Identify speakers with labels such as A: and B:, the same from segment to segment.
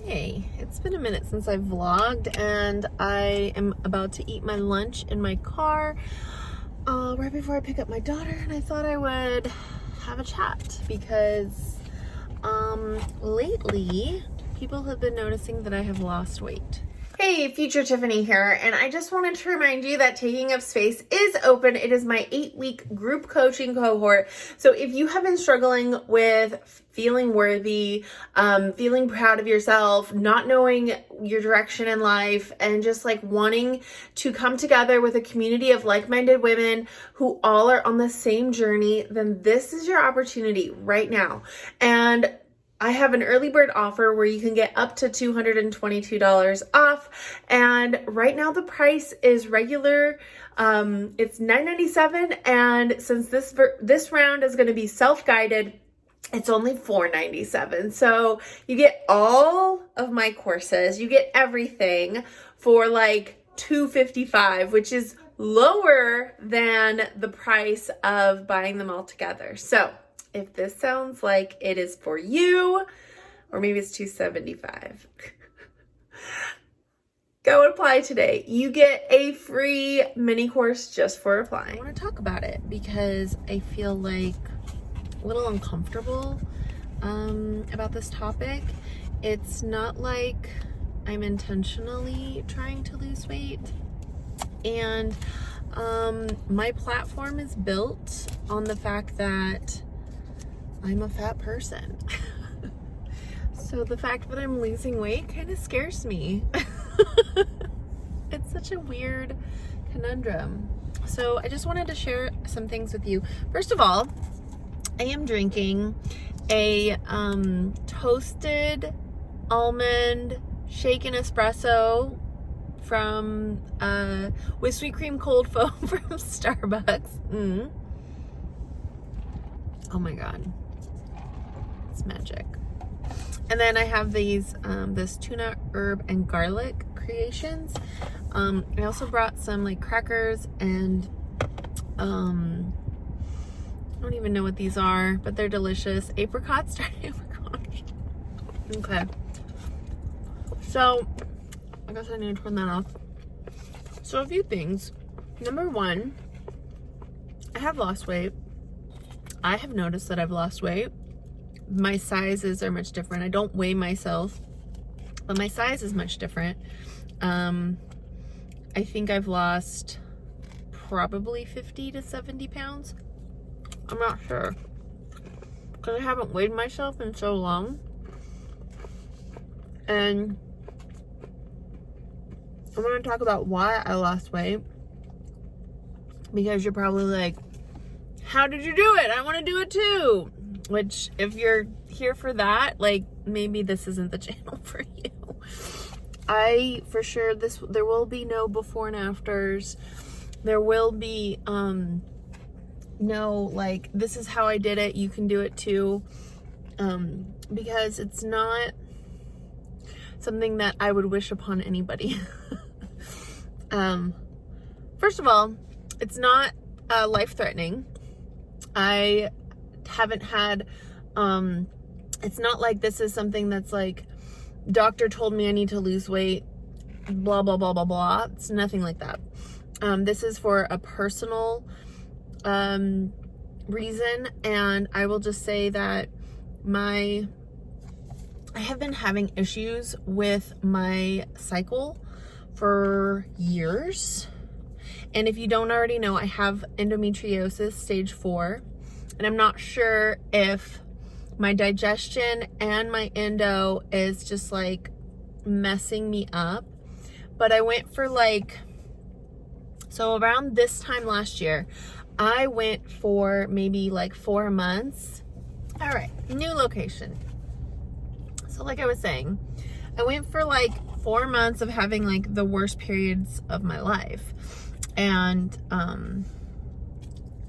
A: Hey, it's been a minute since I've vlogged, and I am about to eat my lunch in my car right before I pick up my daughter, and I thought I would have a chat because lately people have been noticing that I have lost weight. Hey, Future Tiffany here, and I just wanted to remind you that Taking Up Space is open. It is my 8-week group coaching cohort. So if you have been struggling with feeling worthy, feeling proud of yourself, not knowing your direction in life, and just like wanting to come together with a community of like-minded women who all are on the same journey, then this is your opportunity right now. And I have an early bird offer where you can get up to $222 off. And right now the price is regular. It's $9.97. And since this round is going to be self-guided, it's only $4.97. So you get all of my courses. You get everything for like $255, which is lower than the price of buying them all together. So if this sounds like it is for you, or maybe it's $275, go apply today. You get a free mini course just for applying. I want to talk about it because I feel like a little uncomfortable about this topic. It's not like I'm intentionally trying to lose weight, and my platform is built on the fact that I'm a fat person. So the fact that I'm losing weight kind of scares me. It's such a weird conundrum. So I just wanted to share some things with you. First of all, I am drinking a toasted almond shaken espresso from with sweet cream cold foam from Starbucks. Oh my god, it's magic. And then I have these this tuna herb and garlic creations. I also brought some like crackers and I don't even know what these are, but they're delicious. Apricots, started apricot. Okay. So I guess I need to turn that off. So a few things. Number one, I have lost weight. I have noticed that I've lost weight. My sizes are much different. I don't weigh myself, but my size is much different. I think I've lost probably 50 to 70 pounds. I'm not sure because I haven't weighed myself in so long. And I want to talk about why I lost weight, because you're probably like, how did you do it? I want to do it too. Which, if you're here for that, like, maybe this isn't the channel for you. For sure, there will be no before and afters. There will be no like, this is how I did it, you can do it too, because it's not something that I would wish upon anybody. First of all, it's not life-threatening. I haven't had it's not like this is something that's like, doctor told me I need to lose weight, blah blah blah blah blah. It's nothing like that. This is for a personal reason, and I will just say that I have been having issues with my cycle for years. And if you don't already know, I have endometriosis stage 4, and I'm not sure if my digestion and my endo is just like messing me up. But I went for so around this time last year, I went for maybe like 4 months. All right, new location. So like I was saying, I went for like 4 months of having like the worst periods of my life. And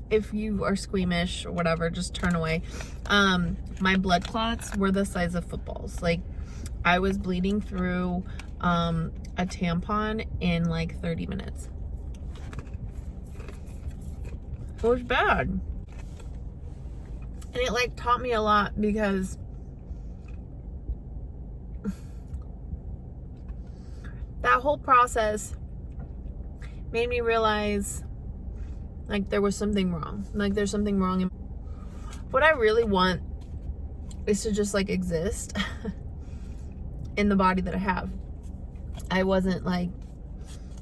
A: if you are squeamish or whatever, just turn away. My blood clots were the size of footballs. Like, I was bleeding through a tampon in like 30 minutes. It was bad. And it like taught me a lot, because that whole process made me realize like there was something wrong. Like there's something wrong. And what I really want is to just like exist in the body that I have. I wasn't like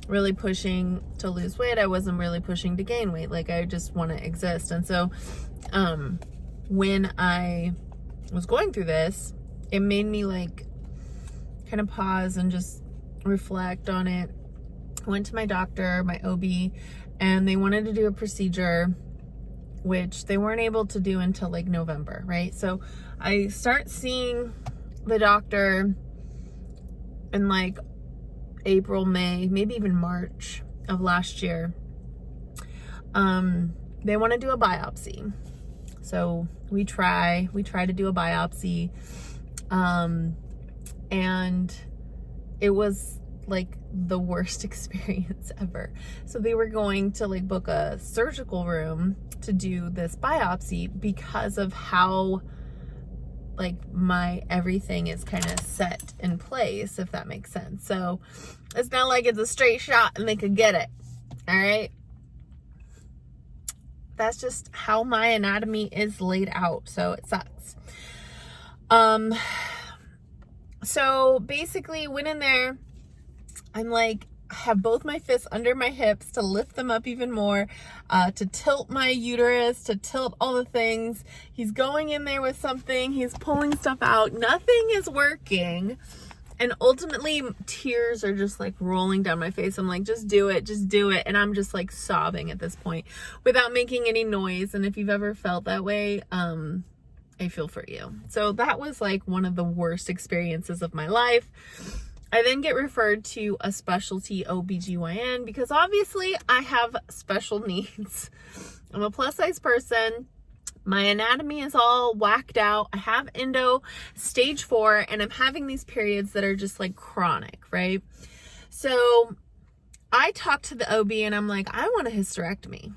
A: really pushing to lose weight. I wasn't really pushing to gain weight. Like I just want to exist. And so when I was going through this, it made me like kind of pause and just reflect on it. I went to my doctor, my OB, and they wanted to do a procedure which they weren't able to do until like November, right? So I start seeing the doctor in like April, May, maybe even March of last year. They want to do a biopsy. So we try to do a biopsy. And it was like the worst experience ever. So they were going to like book a surgical room to do this biopsy because of how like my everything is kind of set in place, if that makes sense. So it's not like it's a straight shot and they could get it. All right. That's just how my anatomy is laid out. So it sucks. So basically went in there. I'm like, I have both my fists under my hips to lift them up even more, to tilt my uterus, to tilt all the things. He's going in there with something. He's pulling stuff out. Nothing is working. And ultimately tears are just like rolling down my face. I'm like, just do it, just do it. And I'm just like sobbing at this point without making any noise. And if you've ever felt that way, I feel for you. So that was like one of the worst experiences of my life. I then get referred to a specialty OBGYN because obviously I have special needs. I'm a plus size person. My anatomy is all whacked out. I have endo stage 4 and I'm having these periods that are just like chronic, right? So I talked to the OB and I'm like, I want a hysterectomy.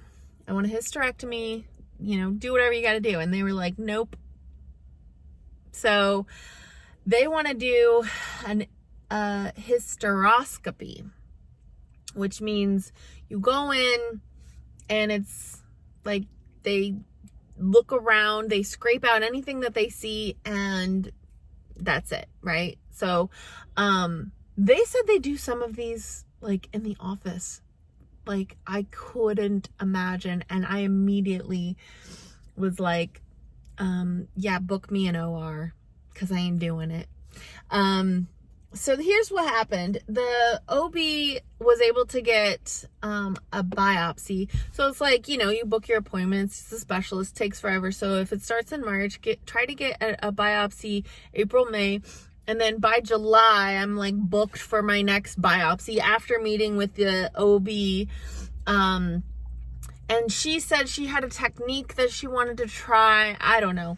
A: I want a hysterectomy, you know, do whatever you got to do. And they were like, nope. So they want to do a hysteroscopy, which means you go in and it's like they look around, they scrape out anything that they see, and that's it, right? So they said they do some of these like in the office. Like I couldn't imagine, and I immediately was like, yeah, book me an OR because I ain't doing it. So here's what happened. The OB was able to get a biopsy. So it's like, you know, you book your appointments. It's a specialist, takes forever. So if it starts in March, try to get a biopsy April, May. And then by July, I'm like booked for my next biopsy after meeting with the OB. And she said she had a technique that she wanted to try. I don't know.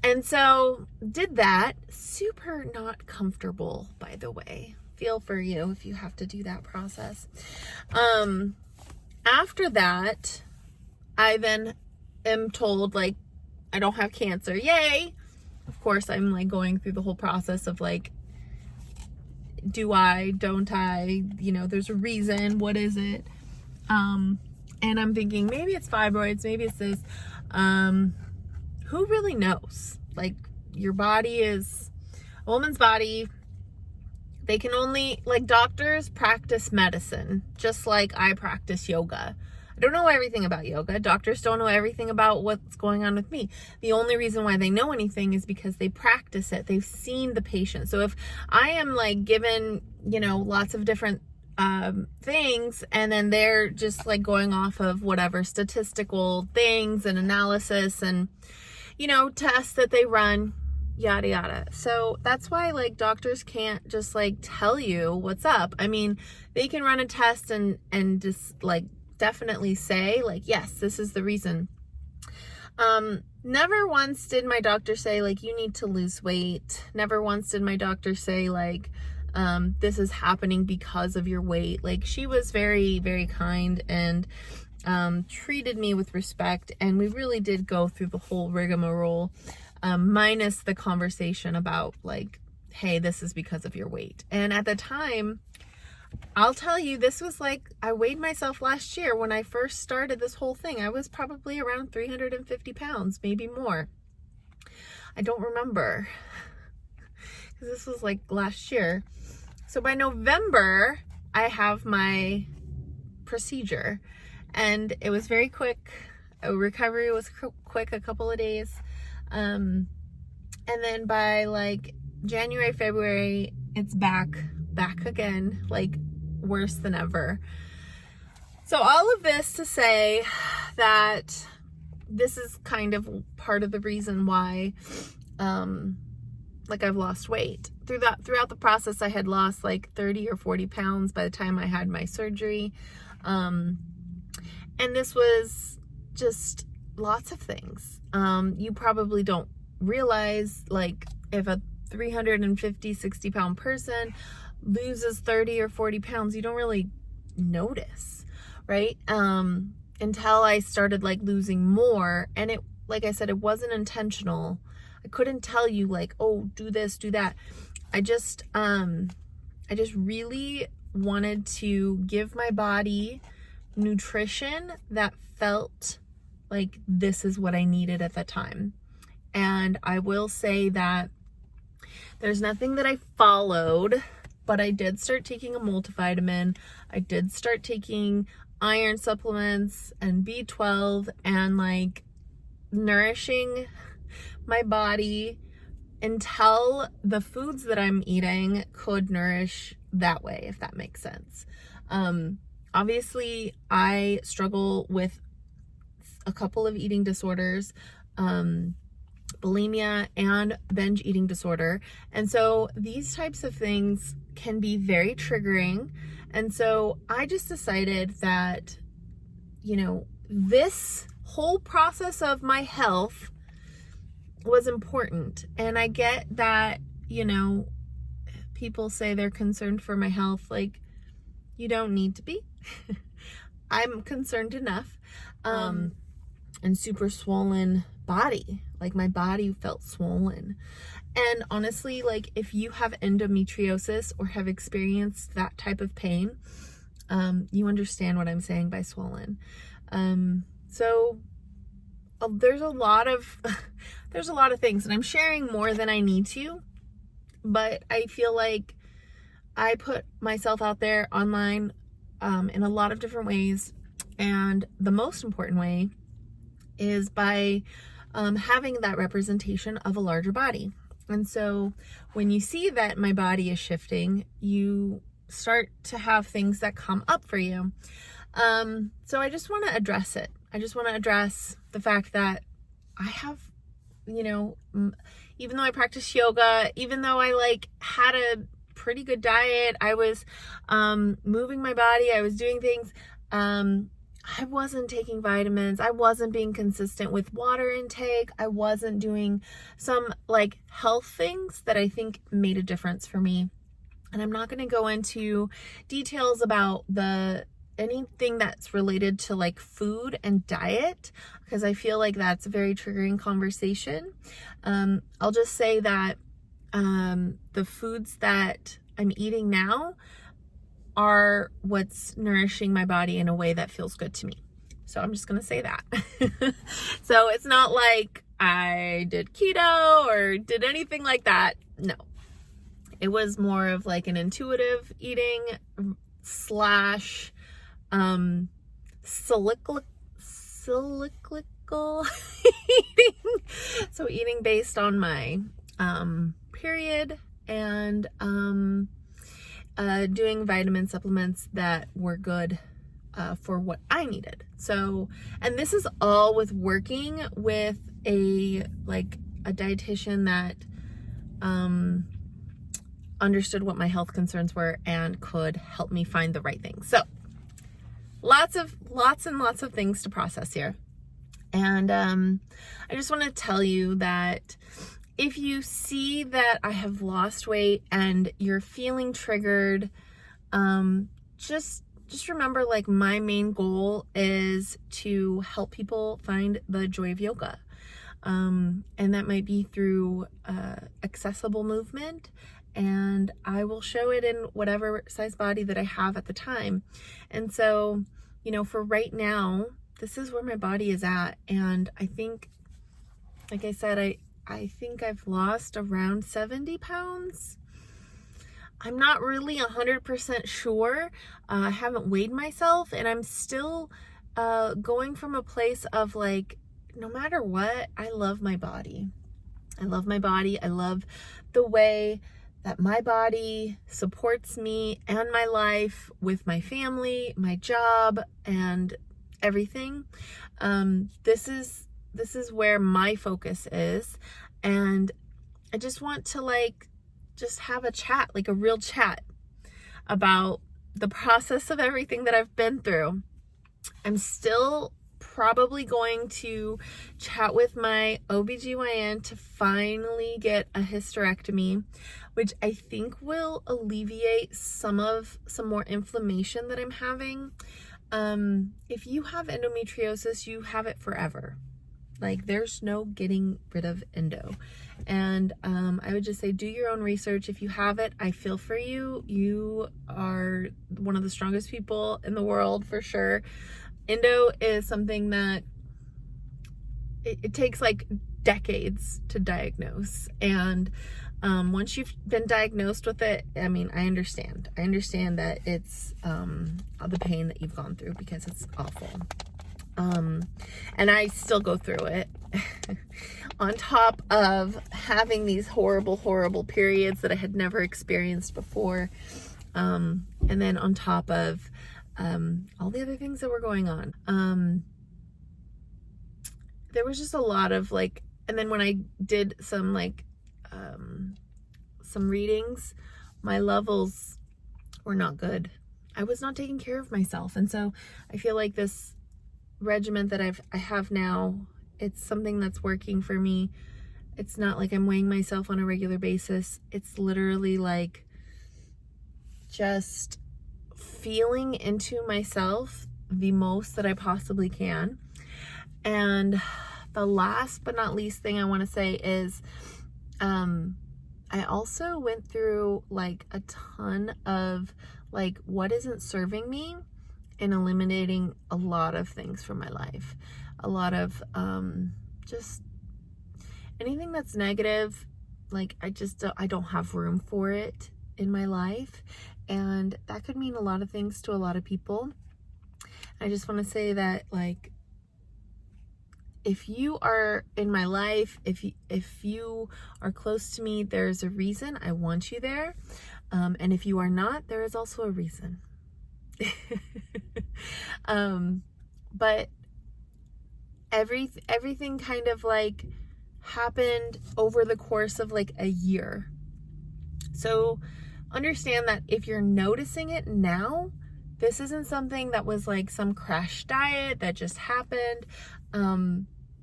A: And so did that. Super not comfortable, by the way. Feel for you if you have to do that process. After that, I then am told like, I don't have cancer. Yay. Of course, I'm like going through the whole process of like, do I, don't I, you know, there's a reason. What is it? And I'm thinking maybe it's fibroids, maybe it's this. Who really knows? Like your body is a woman's body. They can only, like doctors practice medicine, just like I practice yoga. I don't know everything about yoga. Doctors don't know everything about what's going on with me. The only reason why they know anything is because they practice it. They've seen the patient. So if I am like given, you know, lots of different things, and then they're just like going off of whatever statistical things and analysis and, you know, tests that they run, yada yada. So that's why like doctors can't just like tell you what's up. I mean, they can run a test and just like definitely say like, yes, this is the reason. Never once did my doctor say like, you need to lose weight. Never once did my doctor say like, this is happening because of your weight. Like she was very, very kind and treated me with respect, and we really did go through the whole rigmarole, minus the conversation about like hey, this is because of your weight. And at the time, I'll tell you, this was like, I weighed myself last year when I first started this whole thing. I was probably around 350 pounds, maybe more. I don't remember, because this was like last year. So by November, I have my procedure, and it was very quick. Recovery was quick, a couple of days. And then by like January, February, it's back again, like worse than ever. So all of this to say that this is kind of part of the reason why, like I've lost weight. Throughout the process, I had lost like 30 or 40 pounds by the time I had my surgery. And this was just lots of things. You probably don't realize, like, if a 350, 60 pound person loses 30 or 40 pounds, you don't really notice, right? Until I started like losing more. And it, like I said, it wasn't intentional. I couldn't tell you like, oh, do this, do that. I just really wanted to give my body nutrition that felt like this is what I needed at the time. And I will say that there's nothing that I followed, but I did start taking a multivitamin. I did start taking iron supplements and B12 and like nourishing my body until the foods that I'm eating could nourish that way, if that makes sense. Obviously, I struggle with a couple of eating disorders, bulimia and binge eating disorder. And so these types of things can be very triggering. And so I just decided that, you know, this whole process of my health was important. And I get that, you know, people say they're concerned for my health. Like, you don't need to be. I'm concerned enough. And super swollen body. Like, my body felt swollen. And honestly, like, if you have endometriosis or have experienced that type of pain, you understand what I'm saying by swollen. So there's a lot of things, and I'm sharing more than I need to, but I feel like I put myself out there online in a lot of different ways. And the most important way is by having that representation of a larger body. And so when you see that my body is shifting, you start to have things that come up for you. So I just want to address it. I just want to address the fact that I have, you know, even though I practice yoga, even though I like had a pretty good diet, I was moving my body, I was doing things, I wasn't taking vitamins. I wasn't being consistent with water intake. I wasn't doing some like health things that I think made a difference for me. And I'm not going to go into details about anything that's related to like food and diet, because I feel like that's a very triggering conversation. I'll just say that the foods that I'm eating now are what's nourishing my body in a way that feels good to me. So I'm just going to say that. So it's not like I did keto or did anything like that. No, it was more of like an intuitive eating / cyclical eating. So eating based on my period, and doing vitamin supplements that were good for what I needed. So, and this is all with working with a dietitian that understood what my health concerns were and could help me find the right thing. So lots and lots of things to process here. And I just want to tell you that if you see that I have lost weight and you're feeling triggered, just remember, like, my main goal is to help people find the joy of yoga. And that might be through accessible movement and I will show it in whatever size body that I have at the time. And so, you know, for right now, this is where my body is at. And I think, like I said, I think I've lost around 70 pounds. I'm not really 100% sure. I haven't weighed myself, and I'm still going from a place of like, no matter what, I love my body. I love my body. I love the way that my body supports me and my life with my family, my job, and everything. This is where my focus is, and I just want to like just have a chat, like a real chat about the process of everything that I've been through. I'm still probably going to chat with my OBGYN to finally get a hysterectomy, which I think will alleviate some more inflammation that I'm having. If you have endometriosis, you have it forever. Like, there's no getting rid of endo. And I would just say, do your own research. If you have it, I feel for you. You are one of the strongest people in the world, for sure. Endo is something that it takes like decades to diagnose. And once you've been diagnosed with it, I mean, I understand that it's the pain that you've gone through, because it's awful. And I still go through it on top of having these horrible periods that I had never experienced before. And then on top of all the other things that were going on. There was just a lot of like, and then when I did some like, some readings, my levels were not good. I was not taking care of myself. And so I feel like this regimen that I have now, it's something that's working for me. It's not like I'm weighing myself on a regular basis. It's literally like just feeling into myself the most that I possibly can. And the last but not least thing I want to say is I also went through like a ton of like what isn't serving me, and eliminating a lot of things from my life. A lot of just anything that's negative, like I don't have room for it in my life. And that could mean a lot of things to a lot of people. I just want to say that, like, if you are in my life, if you are close to me, there's a reason I want you there. And if you are not, there is also a reason. But everything kind of like happened over the course of like a year. So understand that if you're noticing it now, this isn't something that was like some crash diet that just happened.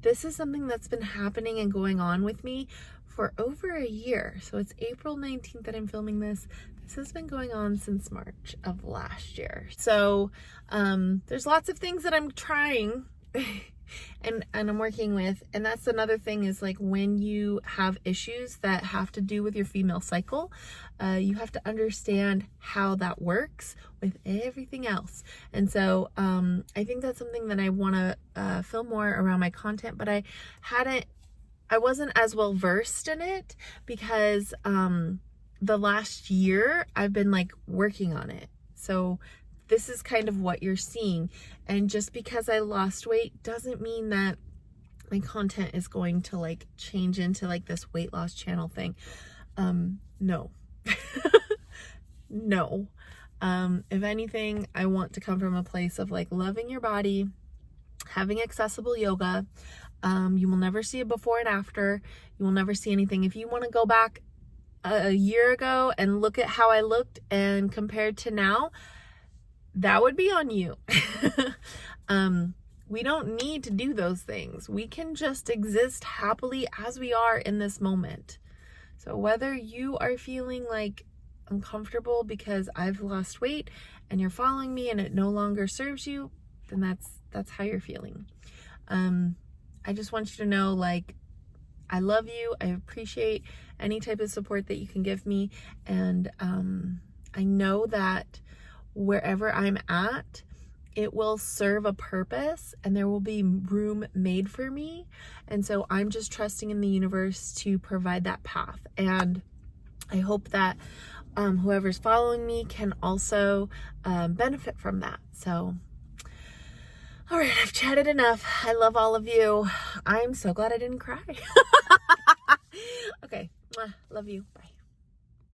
A: This is something that's been happening and going on with me for over a year. So it's April 19th that I'm filming this. This has been going on since March of last year. So there's lots of things that I'm trying and I'm working with. And that's another thing, is like when you have issues that have to do with your female cycle, you have to understand how that works with everything else. And so I think that's something that I want to film more around my content, but I wasn't as well versed in it, because the last year I've been like working on it. So this is kind of what you're seeing. And just because I lost weight doesn't mean that my content is going to like change into like this weight loss channel thing. No. No. If anything, I want to come from a place of like loving your body, having accessible yoga. You will never see a before and after. You will never see anything. If you want to go back a year ago and look at how I looked and compared to now, that would be on you. We don't need to do those things. We can just exist happily as we are in this moment. So whether you are feeling like uncomfortable because I've lost weight and you're following me and it no longer serves you, then that's how you're feeling. I just want you to know, like, I love you. I appreciate any type of support that you can give me. And I know that wherever I'm at, it will serve a purpose and there will be room made for me. And so I'm just trusting in the universe to provide that path. And I hope that whoever's following me can also benefit from that. So, all right, I've chatted enough. I love all of you. I'm so glad I didn't cry. Okay, love you. Bye.